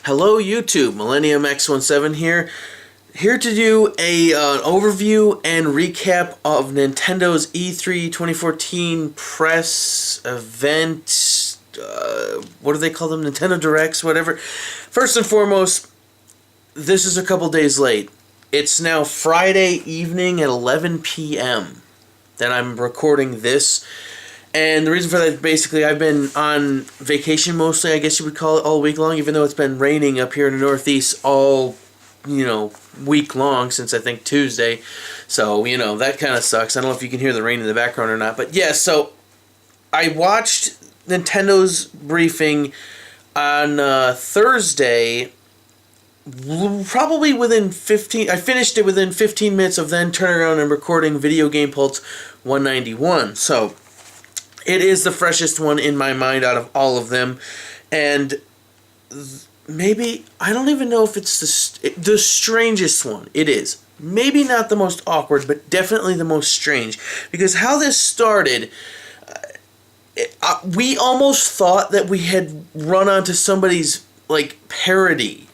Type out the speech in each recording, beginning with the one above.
Hello YouTube, Millennium X17 here to do an overview and recap of Nintendo's E3 2014 press event, what do they call them, Nintendo Directs, whatever. First and foremost, this is a couple days late. It's now Friday evening at 11 p.m. that I'm recording this. And the reason for that is basically I've been on vacation mostly, I guess you would call it, all week long, even though it's been raining up here in the Northeast all, week long since I think Tuesday. So, that kind of sucks. I don't know if you can hear the rain in the background or not. But yeah, so I watched Nintendo's briefing on Thursday, probably within 15, I finished it within 15 minutes of then turning around and recording Video Game Pulse 191. So it is the freshest one in my mind out of all of them, and maybe, I don't even know if it's the strangest one. It is. Maybe not the most awkward, but definitely the most strange, because how this started, we almost thought that we had run onto somebody's, parody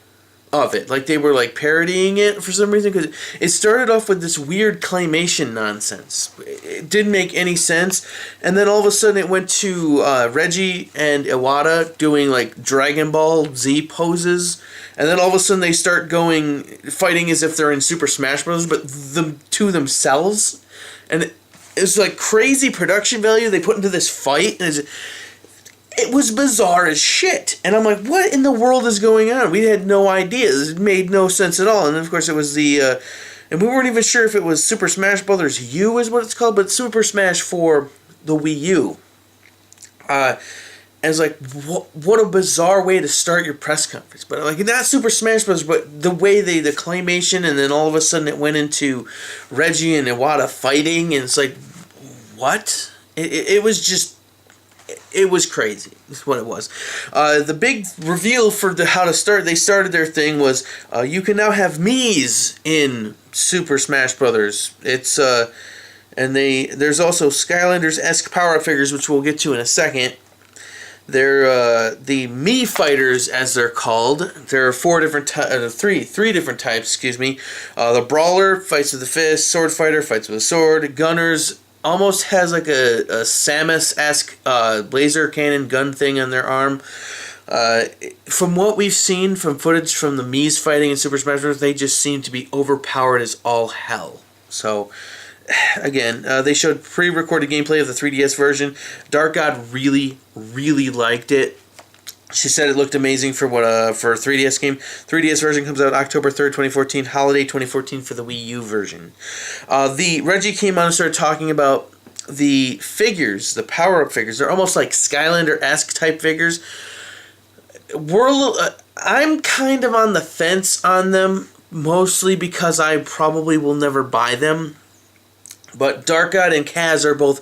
of it. Like, they were, parodying it for some reason, because it started off with this weird claymation nonsense. It didn't make any sense, and then all of a sudden it went to Reggie and Iwata doing, Dragon Ball Z poses, and then all of a sudden they start fighting as if they're in Super Smash Bros., but the two themselves, and it's crazy production value they put into this fight, and it was bizarre as shit. And I'm like, what in the world is going on? We had no idea. It made no sense at all. And then, of course, it was and we weren't even sure if it was Super Smash Bros. U is what it's called, but Super Smash for the Wii U. And it's like, what a bizarre way to start your press conference. But, not Super Smash Bros., but the way the claymation, and then all of a sudden it went into Reggie and Iwata fighting, and it's like, what? It was just... It was crazy, is what it was. The big reveal for how to start, they started their thing was, you can now have Miis in Super Smash Brothers. It's, and there's also Skylanders-esque power-up figures, which we'll get to in a second. They're, the Mii fighters, as they're called. There are three different types, excuse me. The Brawler fights with a fist, Sword Fighter fights with a sword, Gunners almost has a Samus-esque laser cannon gun thing on their arm. From what we've seen from footage from the Mii's fighting in Super Smash Bros., they just seem to be overpowered as all hell. So, again, they showed pre-recorded gameplay of the 3DS version. Dark God really, really liked it. She said it looked amazing for a 3DS game. 3DS version comes out October 3rd, 2014. Holiday 2014 for the Wii U version. Reggie came on and started talking about the figures, the power-up figures. They're almost like Skylander-esque type figures. I'm kind of on the fence on them, mostly because I probably will never buy them. But Dark God and Kaz are both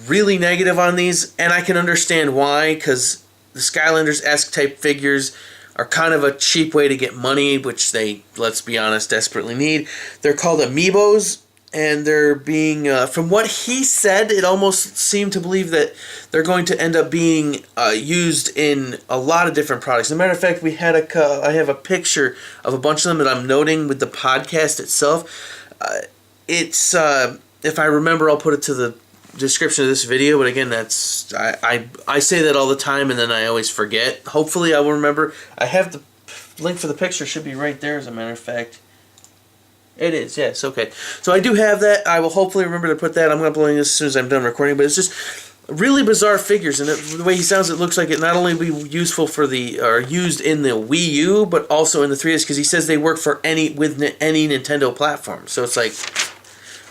really negative on these, and I can understand why, because the Skylanders-esque type figures are kind of a cheap way to get money, which they, let's be honest, desperately need. They're called amiibos, and they're being, from what he said, it almost seemed to believe that they're going to end up being used in a lot of different products. As a matter of fact, I have a picture of a bunch of them that I'm noting with the podcast itself. It's, if I remember, I'll put it to the description of this video, but again, that's I say that all the time and then I always forget. Hopefully I will remember. I have the link for the picture, should be right there, as a matter of fact. It is, yes, okay. So I do have that. I will hopefully remember to put that. I'm going to upload this as soon as I'm done recording, but it's just really bizarre figures, and the way he sounds, it looks like it not only be useful for used in the Wii U, but also in the 3DS, because he says they work for any Nintendo platform. So it's like,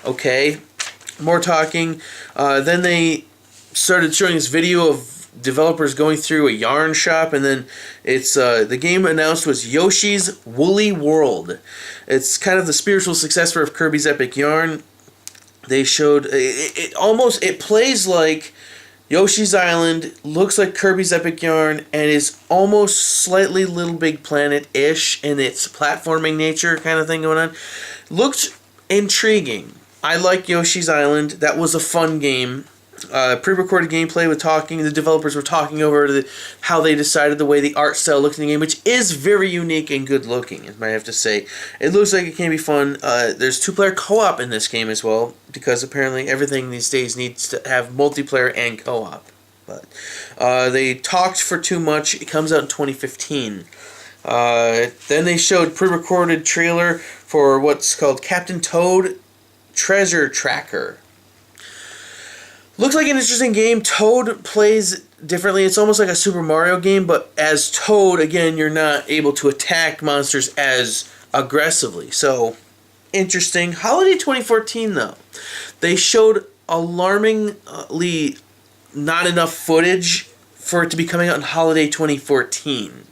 okay. More talking. Then they started showing this video of developers going through a yarn shop, and then it's the game announced was Yoshi's Woolly World. It's kind of the spiritual successor of Kirby's Epic Yarn. They showed it plays like Yoshi's Island, looks like Kirby's Epic Yarn, and is almost slightly Little Big Planet-ish in its platforming nature kind of thing going on. Looked intriguing. I like Yoshi's Island. That was a fun game. Pre-recorded gameplay with talking. The developers were talking over how they decided the way the art style looked in the game, which is very unique and good looking, I have to say. It looks like it can be fun. There's 2-player co-op in this game as well, because apparently everything these days needs to have multiplayer and co-op. But they talked for too much. It comes out in 2015. Then they showed pre-recorded trailer for what's called Captain Toad Treasure Tracker. Looks like an interesting game. Toad plays differently. It's almost like a Super Mario game, but as Toad, again, you're not able to attack monsters as aggressively. So, interesting. Holiday 2014, though. They showed alarmingly not enough footage for it to be coming out in Holiday 2014.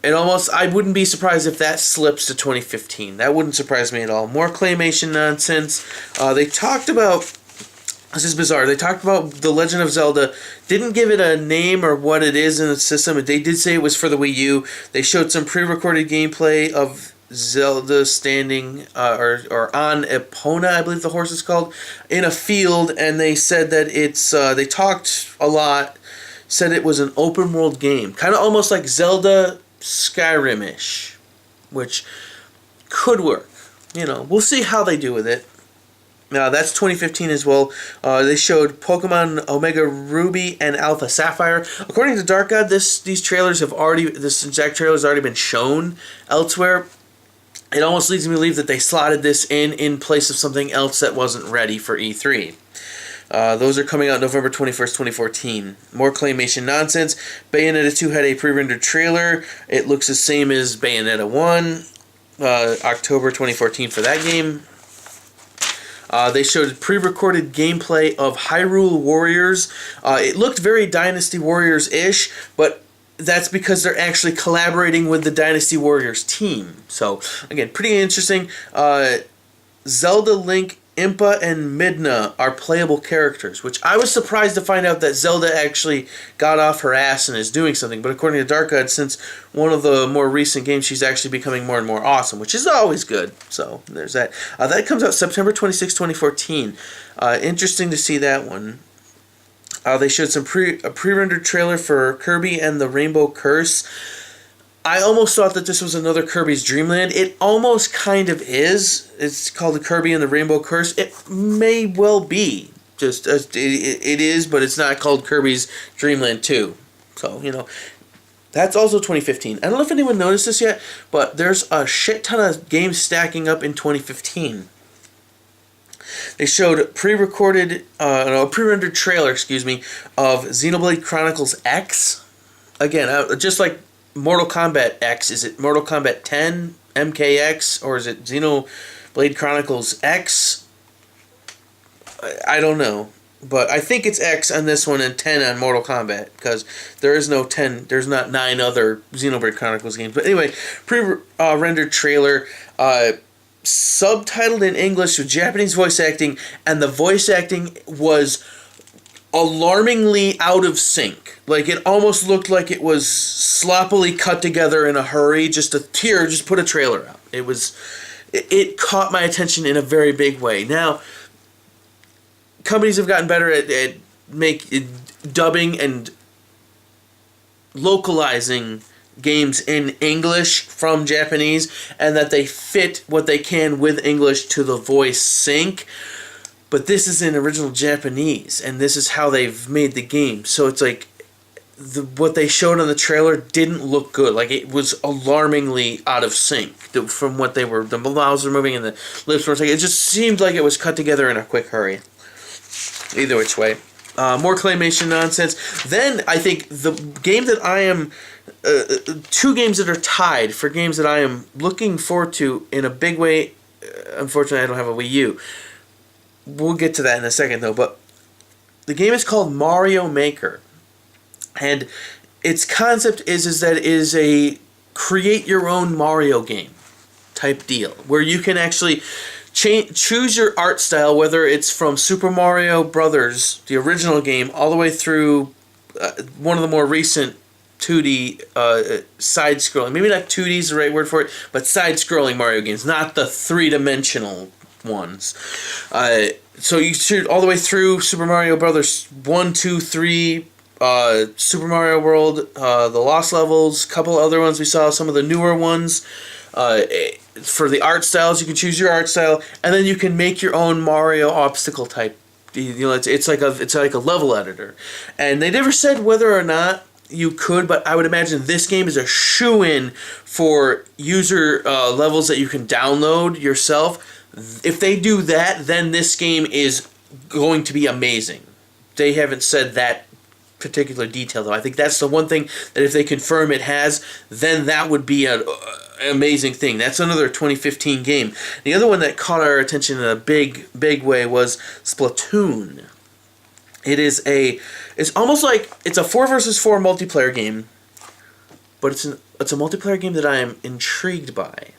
I wouldn't be surprised if that slips to 2015. That wouldn't surprise me at all. More claymation nonsense. They talked about... This is bizarre. They talked about The Legend of Zelda. Didn't give it a name or what it is in the system. They did say it was for the Wii U. They showed some pre-recorded gameplay of Zelda standing or on Epona, I believe the horse is called, in a field, and they said that it's... they talked a lot, said it was an open world game. Kind of almost like Zelda Skyrim-ish, which could work. We'll see how they do with it. That's 2015 as well. They showed Pokemon Omega Ruby and Alpha Sapphire. According to Dark God, this exact trailer has already been shown elsewhere. It almost leads me to believe that they slotted this in place of something else that wasn't ready for E3. Those are coming out November 21st, 2014. More claymation nonsense. Bayonetta 2 had a pre-rendered trailer. It looks the same as Bayonetta 1. October 2014 for that game. They showed pre-recorded gameplay of Hyrule Warriors. It looked very Dynasty Warriors-ish, but that's because they're actually collaborating with the Dynasty Warriors team. So, again, pretty interesting. Zelda, Link, Impa, and Midna are playable characters, which I was surprised to find out that Zelda actually got off her ass and is doing something. But according to Dark God, since one of the more recent games, she's actually becoming more and more awesome, which is always good. So there's that. That comes out September 26, 2014. Interesting to see that one. They showed some pre-rendered trailer for Kirby and the Rainbow Curse. I almost thought that this was another Kirby's Dream Land. It almost kind of is. It's called the Kirby and the Rainbow Curse. It may well be. It is, but it's not called Kirby's Dream Land 2. So, that's also 2015. I don't know if anyone noticed this yet, but there's a shit ton of games stacking up in 2015. They showed pre-rendered trailer, of Xenoblade Chronicles X. Again, just like Mortal Kombat X. Is it Mortal Kombat 10, MKX, or is it Xenoblade Chronicles X? I don't know. But I think it's X on this one and 10 on Mortal Kombat, because there is no 10, there's not 9 other Xenoblade Chronicles games. But anyway, pre-rendered trailer, subtitled in English with Japanese voice acting, and the voice acting was alarmingly out of sync. Like, it almost looked like it was sloppily cut together in a hurry, just put a trailer out. It caught my attention in a very big way. Now, companies have gotten better at dubbing and localizing games in English from Japanese, and that they fit what they can with English to the voice sync. But this is in original Japanese, and this is how they've made the game. So it's like, what they showed on the trailer didn't look good. Like, it was alarmingly out of sync from what the mouths were moving and the lips were saying. It just seemed like it was cut together in a quick hurry. Either which way. More claymation nonsense. Then, I think the game that I am... two games that are tied for games that I am looking forward to in a big way. Unfortunately, I don't have a Wii U. We'll get to that in a second, though. But the game is called Mario Maker. And its concept is that it is a create-your-own Mario game type deal, where you can actually choose your art style, whether it's from Super Mario Brothers, the original game, all the way through one of the more recent 2D side-scrolling. Maybe not 2D is the right word for it, but side-scrolling Mario games, not the three-dimensional ones. So you shoot all the way through Super Mario Brothers 1, 2, 3, Super Mario World, the Lost Levels, couple other ones we saw, some of the newer ones. For the art styles, you can choose your art style, and then you can make your own Mario obstacle type. You know, it's like a level editor, and they never said whether or not you could, but I would imagine this game is a shoo-in for user levels that you can download yourself. If they do that, then this game is going to be amazing. They haven't said that particular detail, though. I think that's the one thing that if they confirm it has, then that would be an amazing thing. That's another 2015 game. The other one that caught our attention in a big way was Splatoon. It's almost like it's a 4 versus 4 multiplayer game, but it's a multiplayer game that I am intrigued by.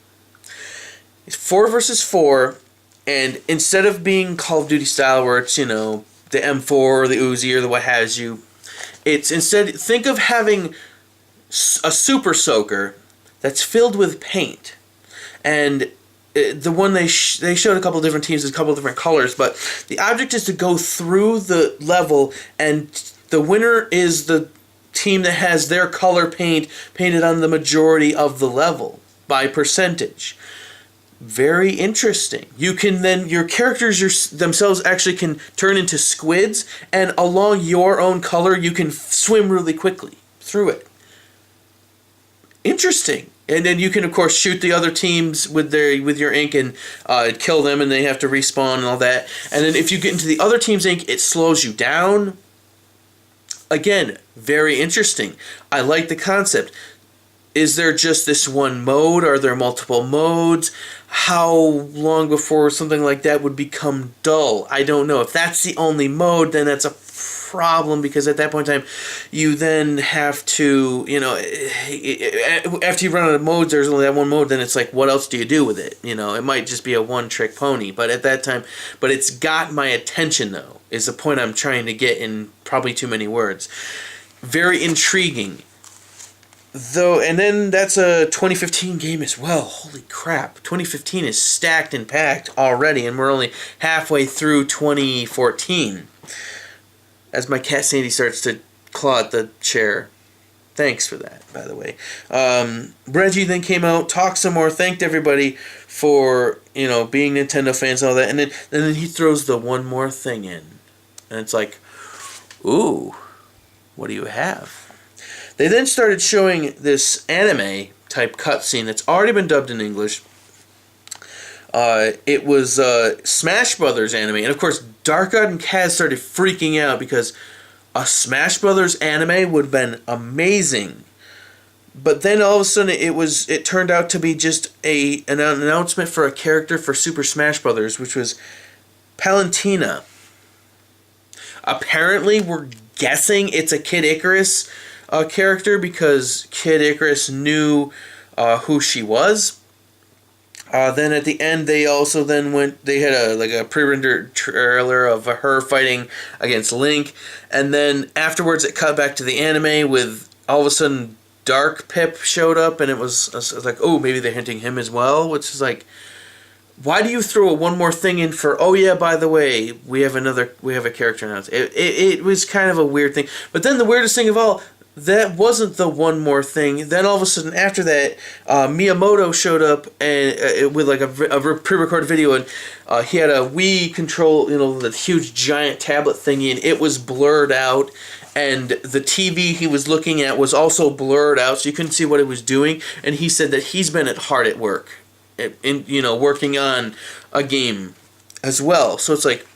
It's 4 versus 4, and instead of being Call of Duty style where it's, you know, the M4 or the Uzi or the what has you, it's instead, think of having a Super Soaker that's filled with paint. And the one they showed a couple of different teams, a couple of different colors, but the object is to go through the level, and the winner is the team that has their color painted on the majority of the level by percentage. Very interesting. You can then, your characters themselves actually can turn into squids, and along your own color you can swim really quickly through it. Interesting. And then you can, of course, shoot the other teams with your ink and kill them, and they have to respawn and all that. And then if you get into the other team's ink, it slows you down. Again, very interesting. I like the concept. Is there just this one mode? Are there multiple modes? How long before something like that would become dull? I don't know. If that's the only mode, then that's a problem, because at that point in time, you then have to, you know, after you run out of modes, there's only that one mode, then it's like, what else do you do with it? You know, it might just be a one-trick pony, but at that time, but it's got my attention, though, is the point I'm trying to get in probably too many words. Very intriguing. Though, and then that's a 2015 game as well. Holy crap. 2015 is stacked and packed already, and we're only halfway through 2014. As my cat Sandy starts to claw at the chair. Thanks for that, by the way. Reggie then came out, talked some more, thanked everybody for, you know, being Nintendo fans and all that, and then he throws the one more thing in. And it's like, ooh, what do you have? They then started showing this anime type cutscene that's already been dubbed in English. It was Smash Brothers anime, and of course Darkgod and Kaz started freaking out because a Smash Brothers anime would have been amazing. But then all of a sudden it turned out to be just an announcement for a character for Super Smash Brothers, which was Palutena. Apparently, we're guessing it's a Kid Icarus character, because Kid Icarus knew who she was. Then at the end, they also then they had a pre-rendered trailer of her fighting against Link, and then afterwards it cut back to the anime with all of a sudden Dark Pip showed up, and it was like, oh, maybe they're hinting him as well, which is like, why do you throw one more thing in for, oh yeah, by the way, we have a character announced. It was kind of a weird thing. But then the weirdest thing of all, that wasn't the one more thing. Then all of a sudden, after that, Miyamoto showed up and with like a pre-recorded video, and he had a Wii control, you know, the huge giant tablet thingy, and it was blurred out, and the TV he was looking at was also blurred out, so you couldn't see what it was doing. And he said that he's been hard at work, working on a game as well. So it's like,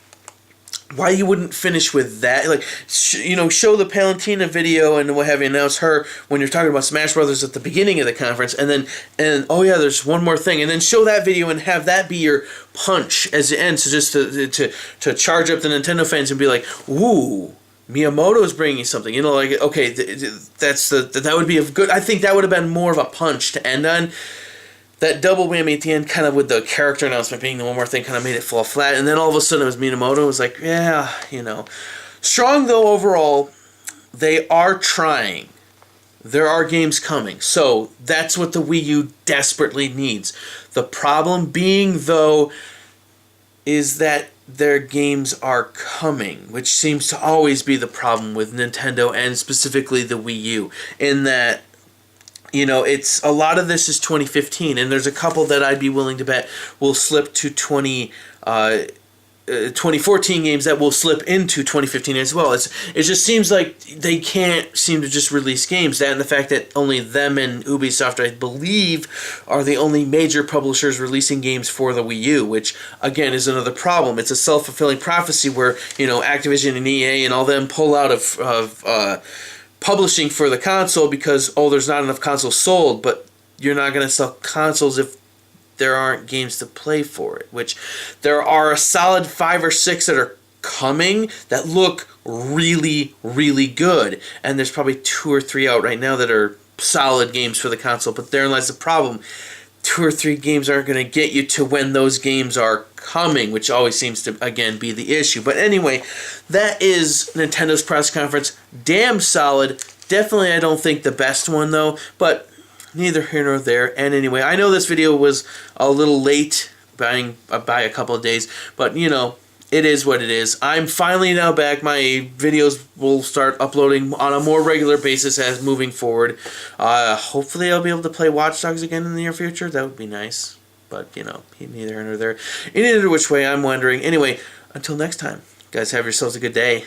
why you wouldn't finish with that? Like, show the Palutena video and what have you, announce her when you're talking about Smash Brothers at the beginning of the conference, and oh yeah, there's one more thing, and then show that video and have that be your punch as the end, so just to charge up the Nintendo fans and be like, ooh, Miyamoto's bringing something, like, okay, that would be a good. I think that would have been more of a punch to end on. That double whammy at the end, kind of with the character announcement being the one more thing, kind of made it fall flat. And then all of a sudden it was Minamoto. It was like, yeah, Strong, though, overall, they are trying. There are games coming. So that's what the Wii U desperately needs. The problem being, though, is that their games are coming, which seems to always be the problem with Nintendo and specifically the Wii U, in that, you know, it's a lot of this is 2015, and there's a couple that I'd be willing to bet will slip to 2014 games that will slip into 2015 as well. It just seems like they can't seem to just release games. That and the fact that only them and Ubisoft, I believe, are the only major publishers releasing games for the Wii U, which again is another problem. It's a self-fulfilling prophecy where, you know, Activision and EA and all them pull out of publishing for the console because, oh, there's not enough consoles sold, but you're not going to sell consoles if there aren't games to play for it, which there are a solid 5 or 6 that are coming that look really, really good. And there's probably 2 or 3 out right now that are solid games for the console, but therein lies the problem. 2 or 3 games aren't going to get you to when those games are coming, which always seems to, again, be the issue. But anyway, that is Nintendo's press conference. Damn solid. Definitely, I don't think the best one, though, but neither here nor there. And anyway, I know this video was a little late by a couple of days, but you know, it is what it is. I'm finally now back. My videos will start uploading on a more regular basis as moving forward. Hopefully I'll be able to play Watch Dogs again in the near future. That would be nice. But, you know, neither here nor there. In either which way, I'm wondering. Anyway, until next time, guys, have yourselves a good day.